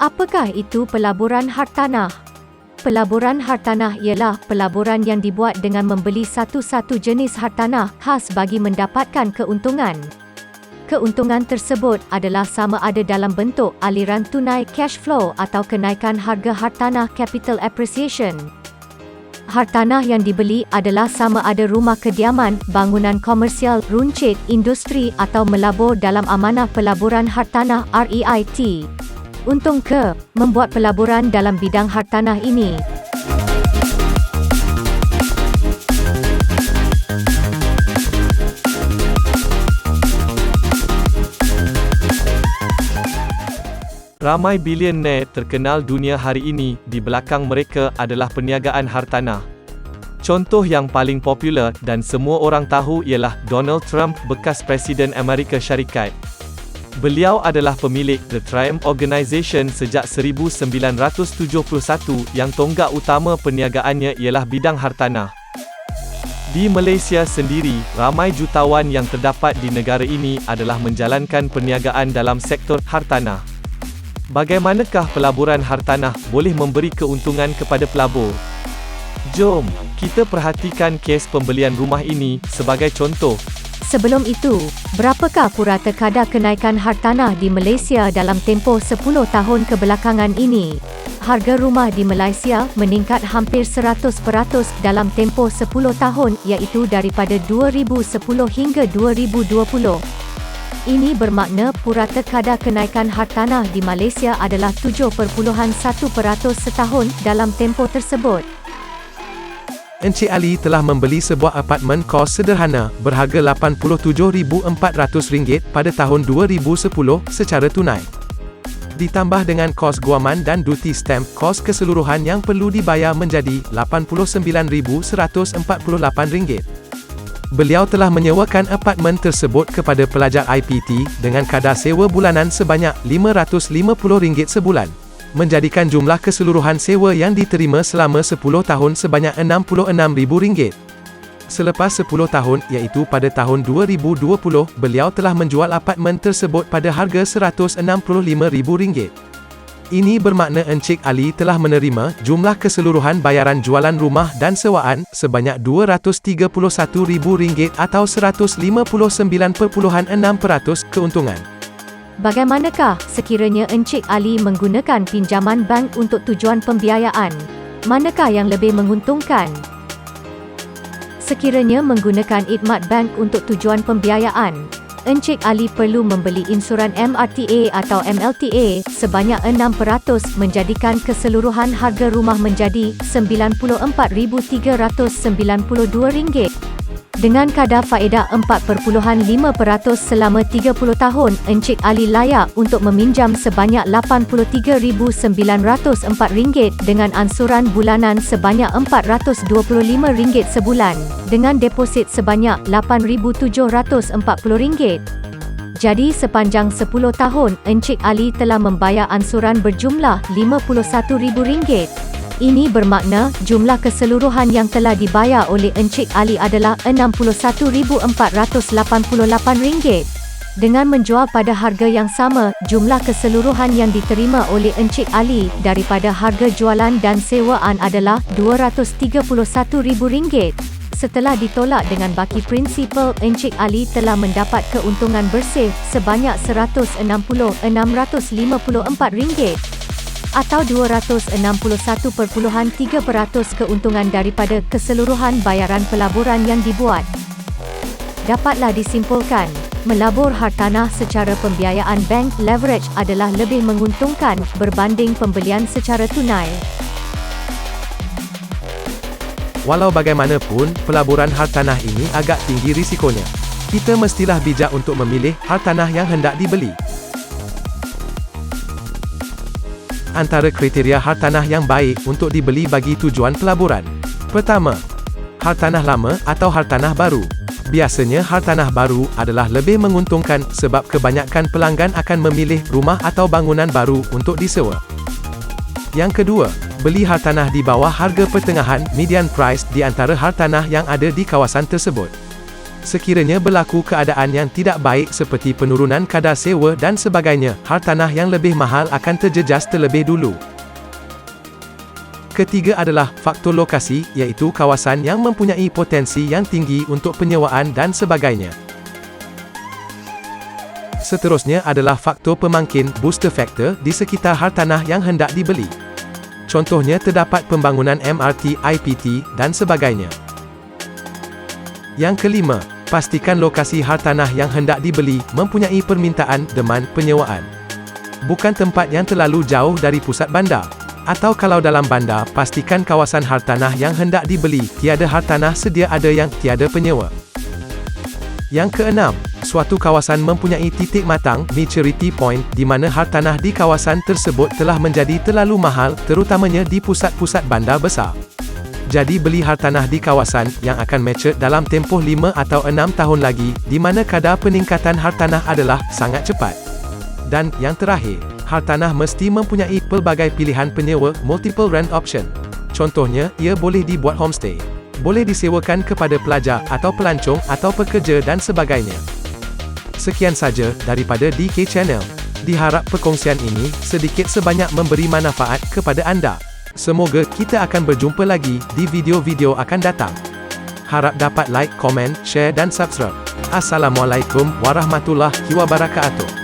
Apakah itu pelaburan hartanah? Pelaburan hartanah ialah pelaburan yang dibuat dengan membeli satu-satu jenis hartanah khas bagi mendapatkan keuntungan. Keuntungan tersebut adalah sama ada dalam bentuk aliran tunai cash flow atau kenaikan harga hartanah capital appreciation. Hartanah yang dibeli adalah sama ada rumah kediaman, bangunan komersial, runcit, industri atau melabur dalam amanah pelaburan hartanah REIT. Untung ke membuat pelaburan dalam bidang hartanah ini? Ramai bilioner terkenal dunia hari ini, di belakang mereka adalah perniagaan hartanah. Contoh yang paling popular dan semua orang tahu ialah Donald Trump, bekas Presiden Amerika Syarikat. Beliau adalah pemilik The Triumph Organization sejak 1971 yang tonggak utama perniagaannya ialah bidang hartanah. Di Malaysia sendiri, ramai jutawan yang terdapat di negara ini adalah menjalankan perniagaan dalam sektor hartanah. Bagaimanakah pelaburan hartanah boleh memberi keuntungan kepada pelabur? Jom, kita perhatikan kes pembelian rumah ini sebagai contoh. Sebelum itu, berapakah purata kadar kenaikan hartanah di Malaysia dalam tempoh 10 tahun kebelakangan ini? Harga rumah di Malaysia meningkat hampir 100% dalam tempoh 10 tahun, iaitu daripada 2010 hingga 2020. Ini bermakna purata kadar kenaikan hartanah di Malaysia adalah 7.1% setahun dalam tempoh tersebut. Encik Ali telah membeli sebuah apartmen kos sederhana berharga RM87,400 pada tahun 2010 secara tunai. Ditambah dengan kos guaman dan duty stamp, kos keseluruhan yang perlu dibayar menjadi RM89,148. Beliau telah menyewakan apartmen tersebut kepada pelajar IPT dengan kadar sewa bulanan sebanyak RM550 sebulan, menjadikan jumlah keseluruhan sewa yang diterima selama 10 tahun sebanyak RM66,000. Selepas 10 tahun, iaitu pada tahun 2020, beliau telah menjual apartmen tersebut pada harga RM165,000. Ini bermakna Encik Ali telah menerima jumlah keseluruhan bayaran jualan rumah dan sewaan sebanyak RM231,000 atau 159.6% keuntungan. Bagaimanakah sekiranya Encik Ali menggunakan pinjaman bank untuk tujuan pembiayaan? Manakah yang lebih menguntungkan? Sekiranya menggunakan khidmat bank untuk tujuan pembiayaan, Encik Ali perlu membeli insuran MRTA atau MLTA sebanyak 6%, menjadikan keseluruhan harga rumah menjadi RM94,392. Dengan kadar faedah 4.5% selama 30 tahun, Encik Ali layak untuk meminjam sebanyak RM89,904 dengan ansuran bulanan sebanyak RM425 sebulan, dengan deposit sebanyak RM8,740. Jadi sepanjang 10 tahun, Encik Ali telah membayar ansuran berjumlah RM51,000. Ini bermakna jumlah keseluruhan yang telah dibayar oleh Encik Ali adalah RM61,488. Dengan menjual pada harga yang sama, jumlah keseluruhan yang diterima oleh Encik Ali daripada harga jualan dan sewaan adalah RM231,000. Setelah ditolak dengan baki prinsipal, Encik Ali telah mendapat keuntungan bersih sebanyak RM166,654 atau 261.3% keuntungan daripada keseluruhan bayaran pelaburan yang dibuat. Dapatlah disimpulkan, melabur hartanah secara pembiayaan bank leverage adalah lebih menguntungkan berbanding pembelian secara tunai. Walau bagaimanapun, pelaburan hartanah ini agak tinggi risikonya. Kita mestilah bijak untuk memilih hartanah yang hendak dibeli. Antara kriteria hartanah yang baik untuk dibeli bagi tujuan pelaburan. Pertama, hartanah lama atau hartanah baru. Biasanya hartanah baru adalah lebih menguntungkan sebab kebanyakan pelanggan akan memilih rumah atau bangunan baru untuk disewa. Yang kedua, beli hartanah di bawah harga pertengahan median price di antara hartanah yang ada di kawasan tersebut. Sekiranya berlaku keadaan yang tidak baik seperti penurunan kadar sewa dan sebagainya, hartanah yang lebih mahal akan terjejas terlebih dulu. Ketiga adalah faktor lokasi, iaitu kawasan yang mempunyai potensi yang tinggi untuk penyewaan dan sebagainya. Seterusnya adalah faktor pemangkin booster factor di sekitar hartanah yang hendak dibeli. Contohnya terdapat pembangunan MRT, IPT, dan sebagainya. Yang kelima, pastikan lokasi hartanah yang hendak dibeli mempunyai permintaan demand penyewaan. Bukan tempat yang terlalu jauh dari pusat bandar. Atau kalau dalam bandar, pastikan kawasan hartanah yang hendak dibeli tiada hartanah sedia ada yang tiada penyewa. Yang keenam, suatu kawasan mempunyai titik matang maturity point di mana hartanah di kawasan tersebut telah menjadi terlalu mahal, terutamanya di pusat-pusat bandar besar. Jadi beli hartanah di kawasan yang akan mature dalam tempoh 5 atau 6 tahun lagi, di mana kadar peningkatan hartanah adalah sangat cepat. Dan yang terakhir, hartanah mesti mempunyai pelbagai pilihan penyewa multiple rent option. Contohnya, ia boleh dibuat homestay. Boleh disewakan kepada pelajar atau pelancong atau pekerja dan sebagainya. Sekian saja daripada DK Channel. Diharap perkongsian ini sedikit sebanyak memberi manfaat kepada anda. Semoga kita akan berjumpa lagi di video-video akan datang. Harap dapat like, komen, share dan subscribe. Assalamualaikum warahmatullahi wabarakatuh.